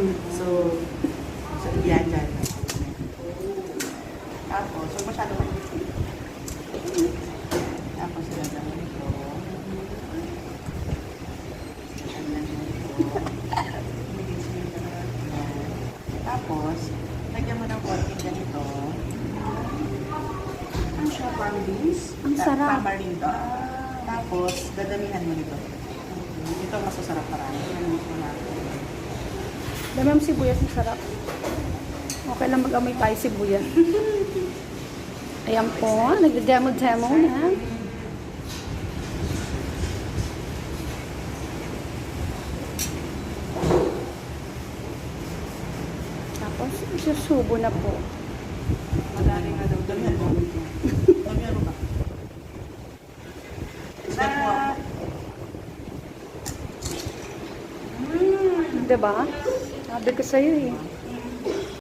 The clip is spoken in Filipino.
So, yan dyan. Tapos, so masyado tapos sila naman ito. Tapos, lagyan mo ng konting ganito. Ang siya, parang beans. Ang sarap. Tamarindo. Tapos, dadamihan mo nito. Ito masasarap parang. Dami ang sibuyas, ang sarap. Okay lang mag-amoy tayo sibuyas. Ayan po, nagde-demo-demo na. Tapos, isusubo na po. Madami nga daw. Damihan mo. Damihan mo ba? Step mo ako. Diba? Sabi ko sa'yo eh.